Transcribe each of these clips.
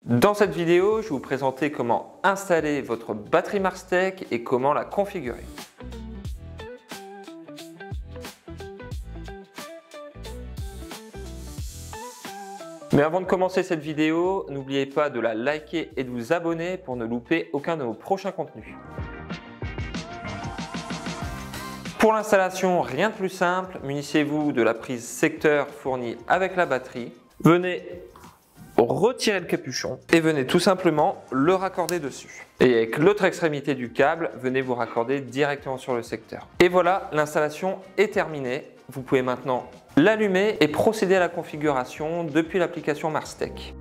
Dans cette vidéo, je vais vous présenter comment installer votre batterie Marstec et comment la configurer. Mais avant de commencer cette vidéo, n'oubliez pas de la liker et de vous abonner pour ne louper aucun de nos prochains contenus. Pour l'installation, rien de plus simple, munissez-vous de la prise secteur fournie avec la batterie. Venez retirer le capuchon et venez tout simplement le raccorder dessus. Et avec l'autre extrémité du câble, venez vous raccorder directement sur le secteur. Et voilà, l'installation est terminée. Vous pouvez maintenant l'allumer et procéder à la configuration depuis l'application Marstec.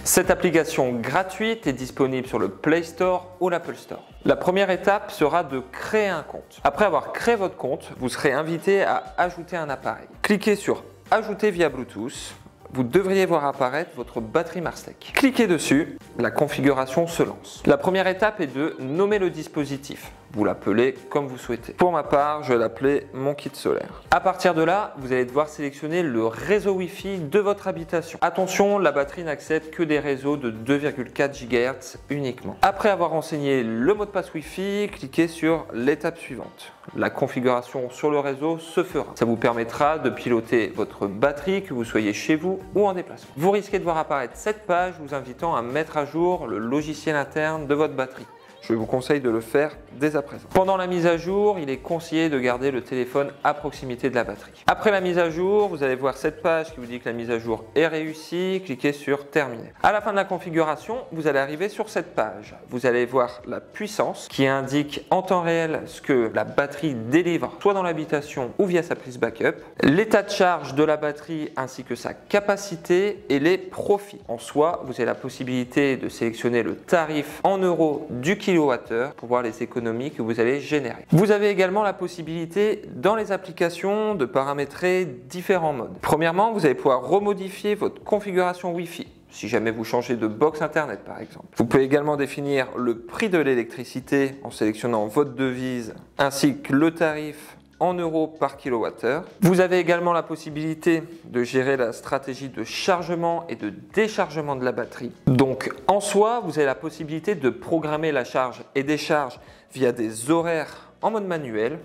Cette application gratuite est disponible sur le Play Store ou l'Apple Store. La première étape sera de créer un compte. Après avoir créé votre compte, vous serez invité à ajouter un appareil. Cliquez sur Ajouter via Bluetooth. Vous devriez voir apparaître votre batterie Marstec. Cliquez dessus, la configuration se lance. La première étape est de nommer le dispositif. Vous l'appelez comme vous souhaitez. Pour ma part, je vais l'appeler mon kit solaire. À partir de là, vous allez devoir sélectionner le réseau Wi-Fi de votre habitation. Attention, la batterie n'accepte que des réseaux de 2,4 GHz uniquement. Après avoir renseigné le mot de passe Wi-Fi, cliquez sur l'étape suivante. La configuration sur le réseau se fera. Ça vous permettra de piloter votre batterie, que vous soyez chez vous ou en déplacement. Vous risquez de voir apparaître cette page vous invitant à mettre à jour le logiciel interne de votre batterie. Je vous conseille de le faire dès à présent. Pendant la mise à jour, il est conseillé de garder le téléphone à proximité de la batterie. Après la mise à jour, vous allez voir cette page qui vous dit que la mise à jour est réussie. Cliquez sur Terminer. À la fin de la configuration, vous allez arriver sur cette page. Vous allez voir la puissance qui indique en temps réel ce que la batterie délivre, soit dans l'habitation ou via sa prise backup, l'état de charge de la batterie ainsi que sa capacité et les profits. En soi, vous avez la possibilité de sélectionner le tarif en euros du kilowattheure pour voir les économies que vous allez générer. Vous avez également la possibilité dans les applications de paramétrer différents modes. Premièrement, vous allez pouvoir remodifier votre configuration Wi-Fi. Si jamais vous changez de box internet par exemple. Vous pouvez également définir le prix de l'électricité en sélectionnant votre devise ainsi que le tarif en euros par kilowattheure. Vous avez également la possibilité de gérer la stratégie de chargement et de déchargement de la batterie. Donc en soi, vous avez la possibilité de programmer la charge et décharge via des horaires en mode manuel.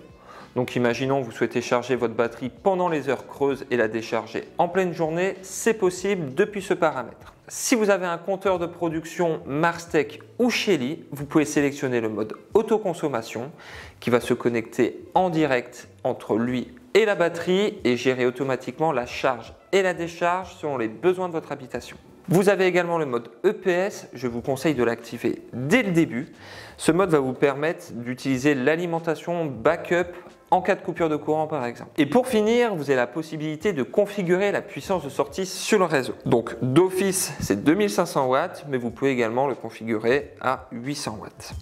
Donc imaginons que vous souhaitez charger votre batterie pendant les heures creuses et la décharger en pleine journée, c'est possible depuis ce paramètre. Si vous avez un compteur de production Marstec ou Shelly, vous pouvez sélectionner le mode autoconsommation qui va se connecter en direct entre lui et la batterie et gérer automatiquement la charge et la décharge selon les besoins de votre habitation. Vous avez également le mode EPS, je vous conseille de l'activer dès le début. Ce mode va vous permettre d'utiliser l'alimentation backup en cas de coupure de courant par exemple. Et pour finir, vous avez la possibilité de configurer la puissance de sortie sur le réseau. Donc d'office, c'est 2500 watts, mais vous pouvez également le configurer à 800 watts.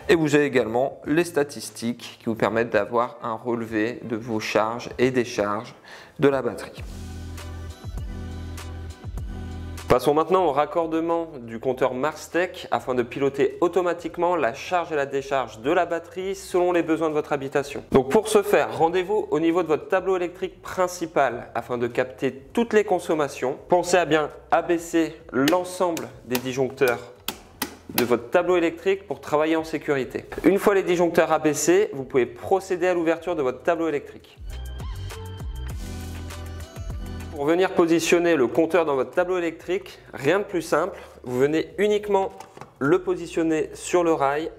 Et vous avez également les statistiques qui vous permettent d'avoir un relevé de vos charges et décharges de la batterie. Passons maintenant au raccordement du compteur Marstec afin de piloter automatiquement la charge et la décharge de la batterie selon les besoins de votre habitation. Donc pour ce faire, rendez-vous au niveau de votre tableau électrique principal afin de capter toutes les consommations. Pensez à bien abaisser l'ensemble des disjoncteurs de votre tableau électrique pour travailler en sécurité. Une fois les disjoncteurs abaissés, vous pouvez procéder à l'ouverture de votre tableau électrique. Pour venir positionner le compteur dans votre tableau électrique, rien de plus simple, vous venez uniquement le positionner sur le rail,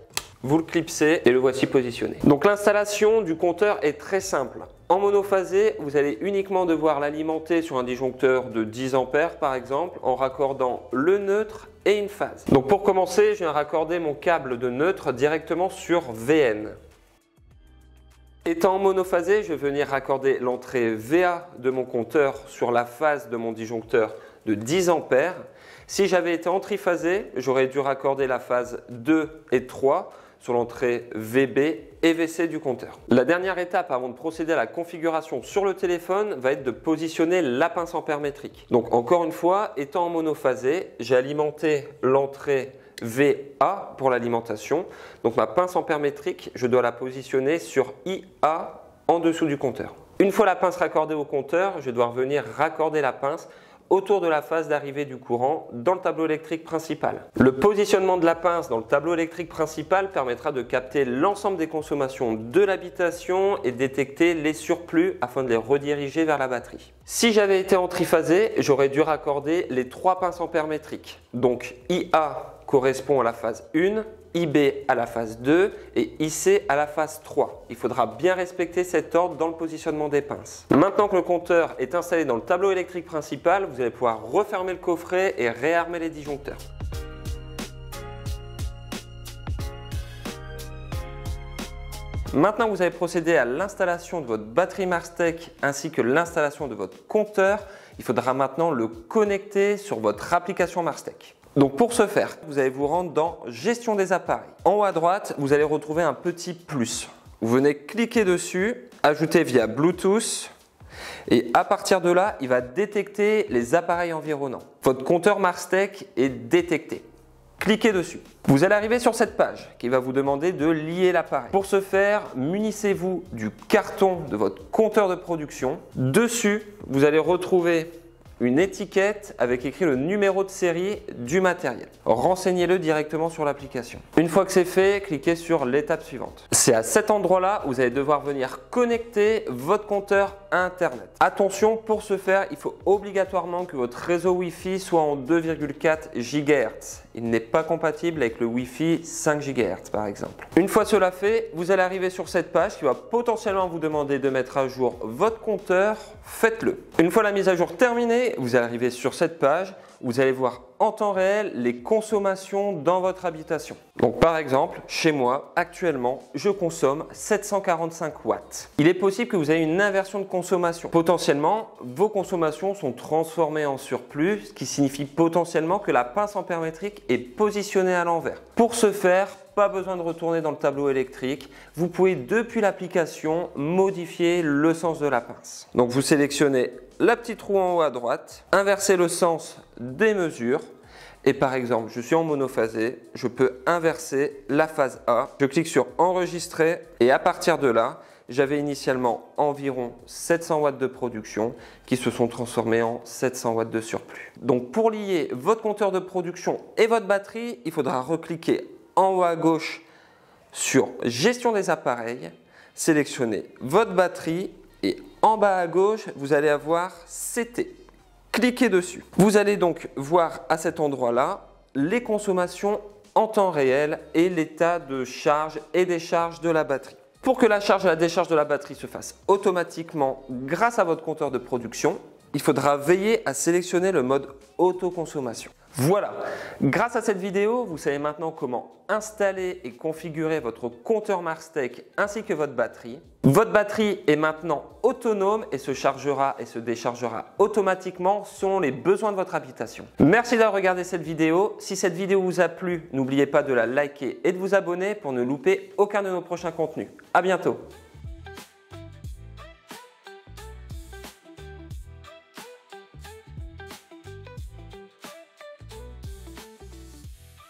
vous le clipsez et le voici positionné. Donc l'installation du compteur est très simple. En monophasé, vous allez uniquement devoir l'alimenter sur un disjoncteur de 10 ampères par exemple, en raccordant le neutre et une phase. Donc pour commencer, je viens raccorder mon câble de neutre directement sur VN. Étant en monophasé, je vais venir raccorder l'entrée VA de mon compteur sur la phase de mon disjoncteur de 10 ampères. Si j'avais été en triphasé, j'aurais dû raccorder la phase 2 et 3 sur l'entrée VB et VC du compteur. La dernière étape avant de procéder à la configuration sur le téléphone va être de positionner la pince ampère métrique. Donc encore une fois, étant en monophasé, j'ai alimenté l'entrée VA pour l'alimentation. Donc ma pince ampère métrique, je dois la positionner sur IA en dessous du compteur. Une fois la pince raccordée au compteur, je vais devoir venir raccorder la pince autour de la phase d'arrivée du courant dans le tableau électrique principal. Le positionnement de la pince dans le tableau électrique principal permettra de capter l'ensemble des consommations de l'habitation et détecter les surplus afin de les rediriger vers la batterie. Si j'avais été en triphasé, j'aurais dû raccorder les 3 pinces ampères métriques. Donc IA correspond à la phase 1, IB à la phase 2 et IC à la phase 3. Il faudra bien respecter cet ordre dans le positionnement des pinces. Maintenant que le compteur est installé dans le tableau électrique principal, vous allez pouvoir refermer le coffret et réarmer les disjoncteurs. Maintenant que vous avez procédé à l'installation de votre batterie Marstech ainsi que l'installation de votre compteur, il faudra maintenant le connecter sur votre application Marstech. Donc pour ce faire, vous allez vous rendre dans Gestion des appareils. En haut à droite, vous allez retrouver un petit plus. Vous venez cliquer dessus, ajouter via Bluetooth et à partir de là, il va détecter les appareils environnants. Votre compteur Marstech est détecté. Cliquez dessus. Vous allez arriver sur cette page qui va vous demander de lier l'appareil. Pour ce faire, munissez-vous du carton de votre compteur de production. Dessus, vous allez retrouver une étiquette avec écrit le numéro de série du matériel. Renseignez-le directement sur l'application. Une fois que c'est fait, cliquez sur l'étape suivante. C'est à cet endroit-là où vous allez devoir venir connecter votre compteur à Internet. Attention, pour ce faire, il faut obligatoirement que votre réseau Wi-Fi soit en 2,4 GHz. Il n'est pas compatible avec le Wi-Fi 5 GHz par exemple. Une fois cela fait, vous allez arriver sur cette page qui va potentiellement vous demander de mettre à jour votre compteur. Faites-le. Une fois la mise à jour terminée, vous allez arriver sur cette page. Vous allez voir en temps réel les consommations dans votre habitation. Donc par exemple, chez moi, actuellement, je consomme 745 watts. Il est possible que vous ayez une inversion de consommation. Potentiellement, vos consommations sont transformées en surplus, ce qui signifie potentiellement que la pince ampère métrique est positionnée à l'envers. Pour ce faire, pas besoin de retourner dans le tableau électrique. Vous pouvez depuis l'application modifier le sens de la pince. Donc vous sélectionnez la petite roue en haut à droite, inversez le sens des mesures et par exemple je suis en monophasé, je peux inverser la phase A. Je clique sur enregistrer et à partir de là, j'avais initialement environ 700 watts de production qui se sont transformés en 700 watts de surplus. Donc pour lier votre compteur de production et votre batterie, il faudra recliquer en haut à gauche sur Gestion des appareils, sélectionnez votre batterie et en bas à gauche, vous allez avoir CT. Cliquez dessus. Vous allez donc voir à cet endroit-là les consommations en temps réel et l'état de charge et décharge de la batterie. Pour que la charge et la décharge de la batterie se fassent automatiquement grâce à votre compteur de production, il faudra veiller à sélectionner le mode autoconsommation. Voilà, grâce à cette vidéo, vous savez maintenant comment installer et configurer votre compteur Marstech ainsi que votre batterie. Votre batterie est maintenant autonome et se chargera et se déchargera automatiquement selon les besoins de votre habitation. Merci d'avoir regardé cette vidéo. Si cette vidéo vous a plu, n'oubliez pas de la liker et de vous abonner pour ne louper aucun de nos prochains contenus. À bientôt.